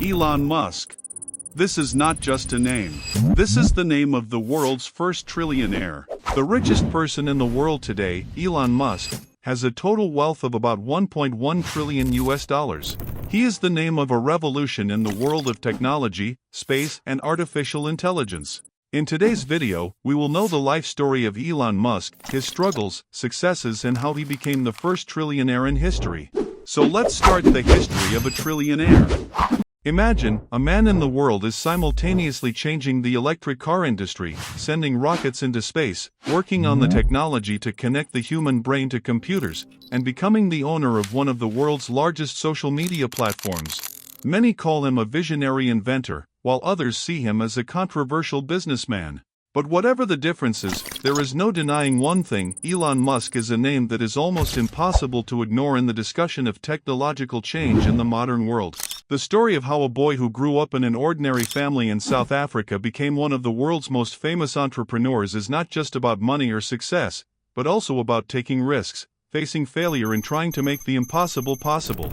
Elon Musk. This is not just a name. This is the name of the world's first trillionaire. The richest person in the world today, Elon Musk, has a total wealth of about 1.1 trillion US dollars. He is the name of a revolution in the world of technology, space, and artificial intelligence. In today's video, we will know the life story of Elon Musk, his struggles, successes, and how he became the first trillionaire in history. So let's start the history of a trillionaire. Imagine, a man in the world is simultaneously changing the electric car industry, sending rockets into space, working on the technology to connect the human brain to computers, and becoming the owner of one of the world's largest social media platforms. Many call him a visionary inventor, while others see him as a controversial businessman. But whatever the differences, there is no denying one thing: Elon Musk is a name that is almost impossible to ignore in the discussion of technological change in the modern world. The story of how a boy who grew up in an ordinary family in South Africa became one of the world's most famous entrepreneurs is not just about money or success, but also about taking risks, facing failure, and trying to make the impossible possible.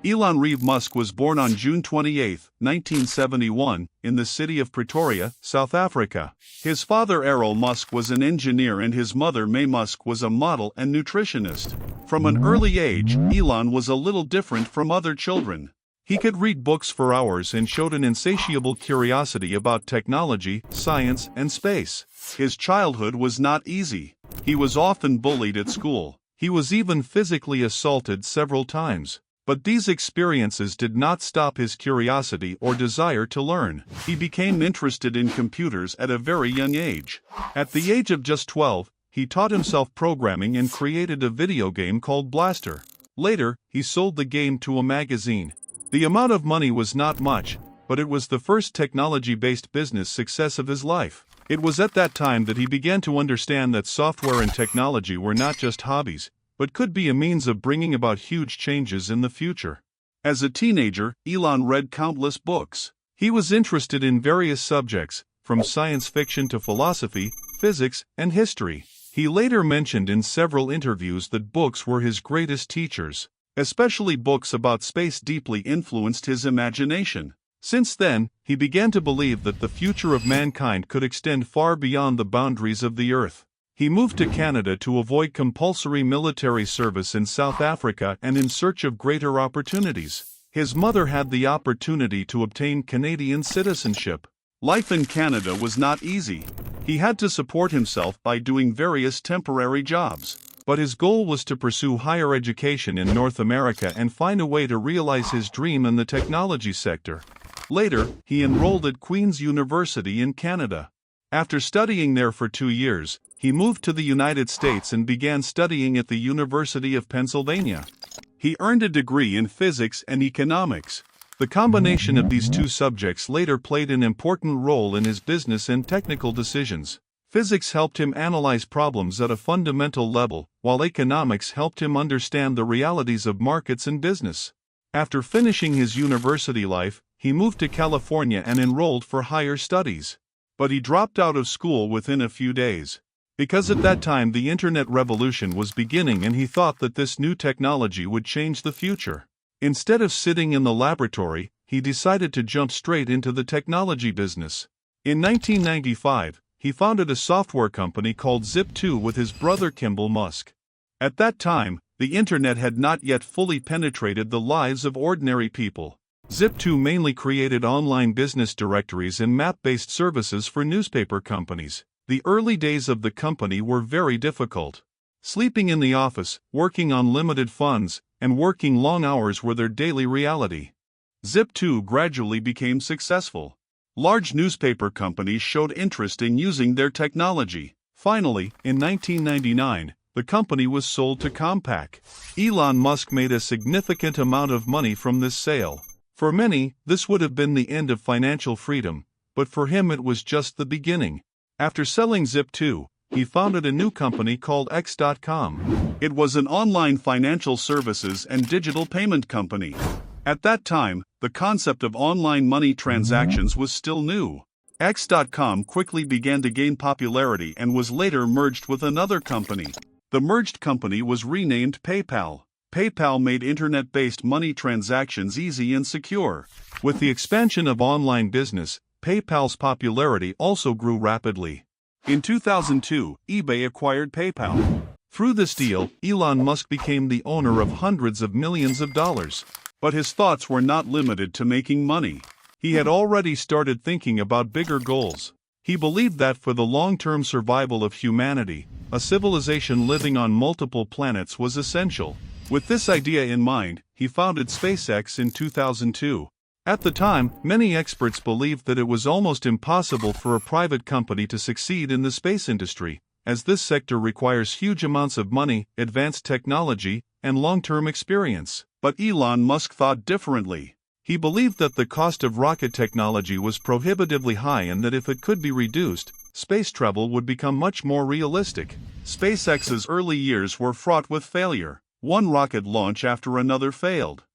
Elon Reeve Musk was born on June 28, 1971, in the city of Pretoria, South Africa. His father Errol Musk was an engineer and his mother May Musk was a model and nutritionist. From an early age, Elon was a little different from other children. He could read books for hours and showed an insatiable curiosity about technology, science, and space. His childhood was not easy. He was often bullied at school. He was even physically assaulted several times. But these experiences did not stop his curiosity or desire to learn. He became interested in computers at a very young age. At the age of just 12, he taught himself programming and created a video game called Blaster. Later, he sold the game to a magazine. The amount of money was not much, but it was the first technology-based business success of his life. It was at that time that he began to understand that software and technology were not just hobbies, but could be a means of bringing about huge changes in the future. As a teenager, Elon read countless books. He was interested in various subjects, from science fiction to philosophy, physics, and history. He later mentioned in several interviews that books were his greatest teachers. Especially books about space deeply influenced his imagination. Since then, he began to believe that the future of mankind could extend far beyond the boundaries of the Earth. He moved to Canada to avoid compulsory military service in South Africa and in search of greater opportunities. His mother had the opportunity to obtain Canadian citizenship. Life in Canada was not easy. He had to support himself by doing various temporary jobs. But his goal was to pursue higher education in North America and find a way to realize his dream in the technology sector. Later, he enrolled at Queen's University in Canada. After studying there for 2 years, he moved to the United States and began studying at the University of Pennsylvania. He earned a degree in physics and economics. The combination of these two subjects later played an important role in his business and technical decisions. Physics helped him analyze problems at a fundamental level, while economics helped him understand the realities of markets and business. After finishing his university life, he moved to California and enrolled for higher studies. But he dropped out of school within a few days. Because at that time the internet revolution was beginning and he thought that this new technology would change the future. Instead of sitting in the laboratory, he decided to jump straight into the technology business. In 1995, he founded a software company called Zip2 with his brother Kimball Musk. At that time, the internet had not yet fully penetrated the lives of ordinary people. Zip2 mainly created online business directories and map-based services for newspaper companies. The early days of the company were very difficult. Sleeping in the office, working on limited funds, and working long hours were their daily reality. Zip2 gradually became successful. Large newspaper companies showed interest in using their technology. Finally, in 1999, the company was sold to Compaq. Elon Musk made a significant amount of money from this sale. For many, this would have been the end of financial freedom, but for him it was just the beginning. After selling Zip2, he founded a new company called X.com. It was an online financial services and digital payment company. At that time, the concept of online money transactions was still new. X.com quickly began to gain popularity and was later merged with another company. The merged company was renamed PayPal. PayPal made internet-based money transactions easy and secure. With the expansion of online business, PayPal's popularity also grew rapidly. In 2002, eBay acquired PayPal. Through this deal, Elon Musk became the owner of hundreds of millions of dollars. But his thoughts were not limited to making money. He had already started thinking about bigger goals. He believed that for the long-term survival of humanity, a civilization living on multiple planets was essential. With this idea in mind, he founded SpaceX in 2002. At the time, many experts believed that it was almost impossible for a private company to succeed in the space industry, as this sector requires huge amounts of money, advanced technology, and long-term experience. But Elon Musk thought differently. He believed that the cost of rocket technology was prohibitively high and that if it could be reduced, space travel would become much more realistic. SpaceX's early years were fraught with failure. One rocket launch after another failed.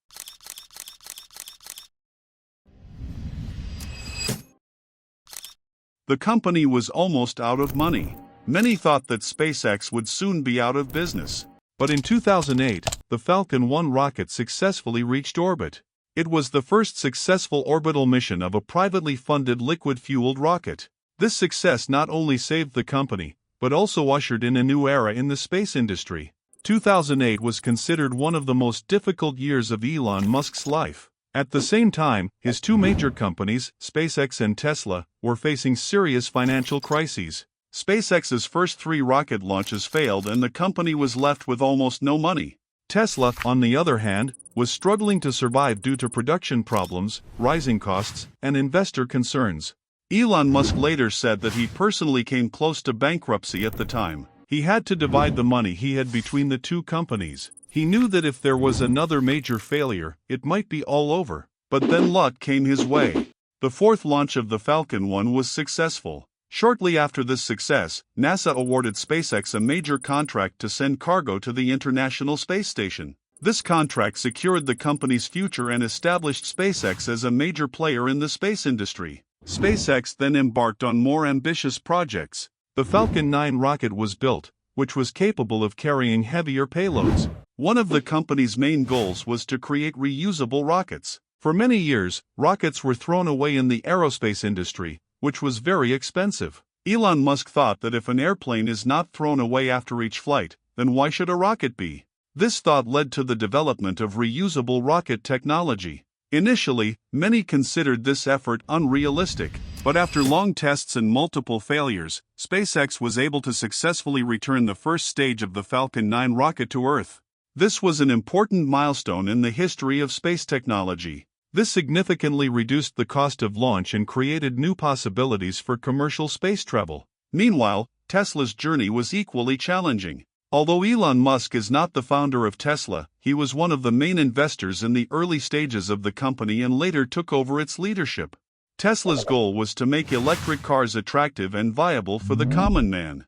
The company was almost out of money. Many thought that SpaceX would soon be out of business. But in 2008, the Falcon 1 rocket successfully reached orbit. It was the first successful orbital mission of a privately funded liquid-fueled rocket. This success not only saved the company, but also ushered in a new era in the space industry. 2008 was considered one of the most difficult years of Elon Musk's life. At the same time, his two major companies, SpaceX and Tesla, were facing serious financial crises. SpaceX's first 3 rocket launches failed and the company was left with almost no money. Tesla, on the other hand, was struggling to survive due to production problems, rising costs, and investor concerns. Elon Musk later said that he personally came close to bankruptcy at the time. He had to divide the money he had between the two companies. He knew that if there was another major failure, it might be all over. But then luck came his way. The 4th launch of the Falcon 1 was successful. Shortly after this success, NASA awarded SpaceX a major contract to send cargo to the International Space Station. This contract secured the company's future and established SpaceX as a major player in the space industry. SpaceX then embarked on more ambitious projects. The Falcon 9 rocket was built, which was capable of carrying heavier payloads. One of the company's main goals was to create reusable rockets. For many years, rockets were thrown away in the aerospace industry, which was very expensive. Elon Musk thought that if an airplane is not thrown away after each flight, then why should a rocket be? This thought led to the development of reusable rocket technology. Initially, many considered this effort unrealistic, but after long tests and multiple failures, SpaceX was able to successfully return the first stage of the Falcon 9 rocket to Earth. This was an important milestone in the history of space technology. This significantly reduced the cost of launch and created new possibilities for commercial space travel. Meanwhile, Tesla's journey was equally challenging. Although Elon Musk is not the founder of Tesla, he was one of the main investors in the early stages of the company and later took over its leadership. Tesla's goal was to make electric cars attractive and viable for the common man.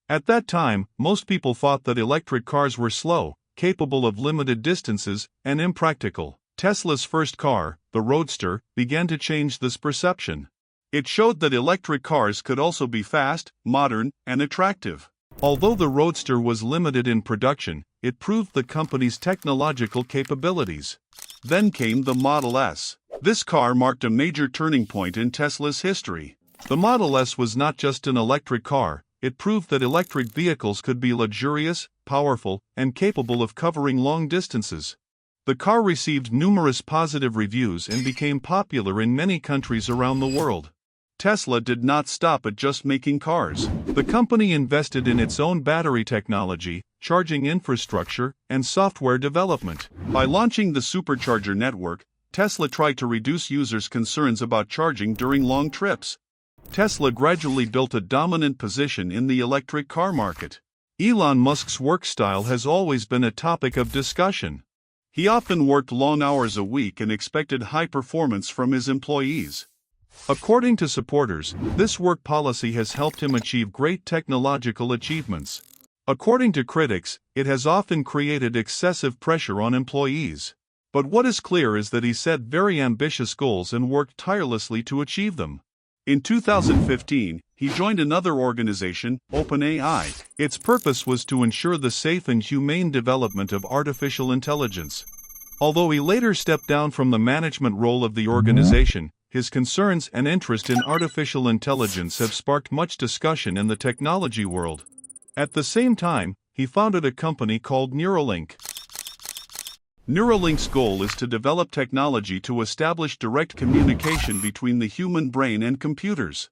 At that time, most people thought that electric cars were slow, capable of limited distances, and impractical. Tesla's first car, the Roadster, began to change this perception. It showed that electric cars could also be fast, modern, and attractive. Although the Roadster was limited in production, it proved the company's technological capabilities. Then came the Model S. This car marked a major turning point in Tesla's history. The Model S was not just an electric car, it proved that electric vehicles could be luxurious, powerful, and capable of covering long distances. The car received numerous positive reviews and became popular in many countries around the world. Tesla did not stop at just making cars. The company invested in its own battery technology, charging infrastructure, and software development. By launching the supercharger network, Tesla tried to reduce users' concerns about charging during long trips. Tesla gradually built a dominant position in the electric car market. Elon Musk's work style has always been a topic of discussion. He often worked long hours a week and expected high performance from his employees. According to supporters, this work policy has helped him achieve great technological achievements. According to critics, it has often created excessive pressure on employees. But what is clear is that he set very ambitious goals and worked tirelessly to achieve them. In 2015, he joined another organization, OpenAI. Its purpose was to ensure the safe and humane development of artificial intelligence. Although he later stepped down from the management role of the organization, his concerns and interest in artificial intelligence have sparked much discussion in the technology world. At the same time, he founded a company called Neuralink. Neuralink's goal is to develop technology to establish direct communication between the human brain and computers.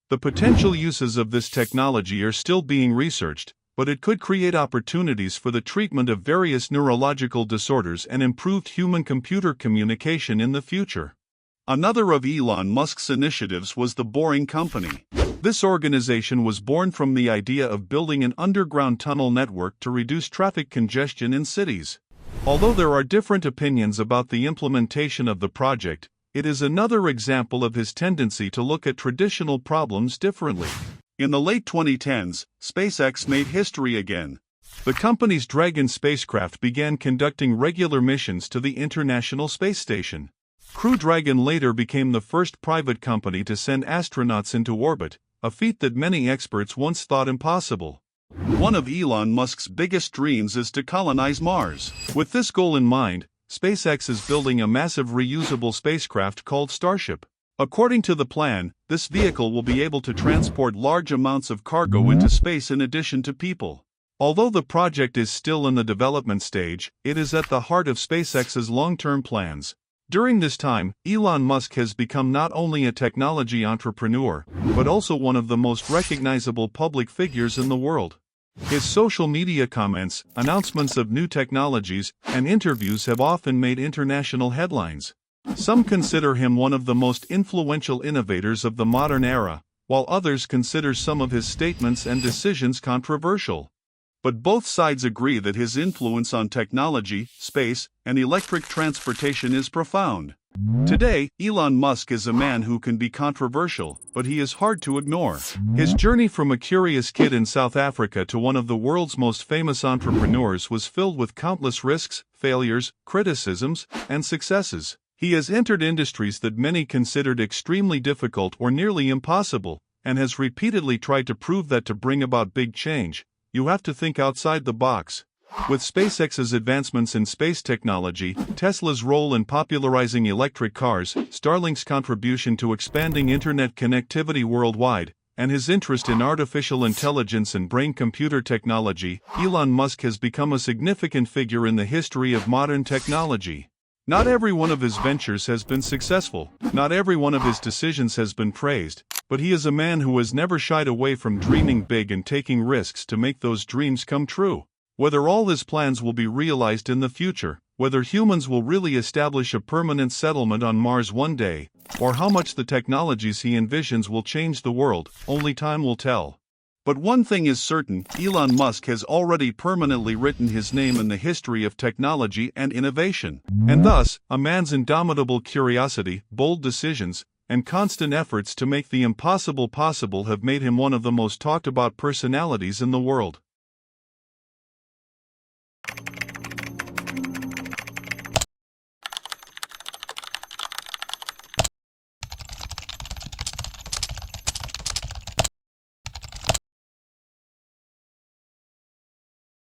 The potential uses of this technology are still being researched, but it could create opportunities for the treatment of various neurological disorders and improved human-computer communication in the future. Another of Elon Musk's initiatives was the Boring Company. This organization was born from the idea of building an underground tunnel network to reduce traffic congestion in cities. Although there are different opinions about the implementation of the project, it is another example of his tendency to look at traditional problems differently. In the late 2010s, SpaceX made history again. The company's Dragon spacecraft began conducting regular missions to the International Space Station. Crew Dragon later became the first private company to send astronauts into orbit, a feat that many experts once thought impossible. One of Elon Musk's biggest dreams is to colonize Mars. With this goal in mind, SpaceX is building a massive reusable spacecraft called Starship. According to the plan, this vehicle will be able to transport large amounts of cargo into space in addition to people. Although the project is still in the development stage, it is at the heart of SpaceX's long-term plans. During this time, Elon Musk has become not only a technology entrepreneur, but also one of the most recognizable public figures in the world. His social media comments, announcements of new technologies, and interviews have often made international headlines. Some consider him one of the most influential innovators of the modern era, while others consider some of his statements and decisions controversial. But both sides agree that his influence on technology, space, and electric transportation is profound. Today, Elon Musk is a man who can be controversial, but he is hard to ignore. His journey from a curious kid in South Africa to one of the world's most famous entrepreneurs was filled with countless risks, failures, criticisms, and successes. He has entered industries that many considered extremely difficult or nearly impossible, and has repeatedly tried to prove that to bring about big change, you have to think outside the box. With SpaceX's advancements in space technology, Tesla's role in popularizing electric cars, Starlink's contribution to expanding internet connectivity worldwide, and his interest in artificial intelligence and brain-computer technology, Elon Musk has become a significant figure in the history of modern technology. Not every one of his ventures has been successful, not every one of his decisions has been praised, but he is a man who has never shied away from dreaming big and taking risks to make those dreams come true. Whether all his plans will be realized in the future, whether humans will really establish a permanent settlement on Mars one day, or how much the technologies he envisions will change the world, only time will tell. But one thing is certain, Elon Musk has already permanently written his name in the history of technology and innovation. And thus, a man's indomitable curiosity, bold decisions, and constant efforts to make the impossible possible have made him one of the most talked about personalities in the world.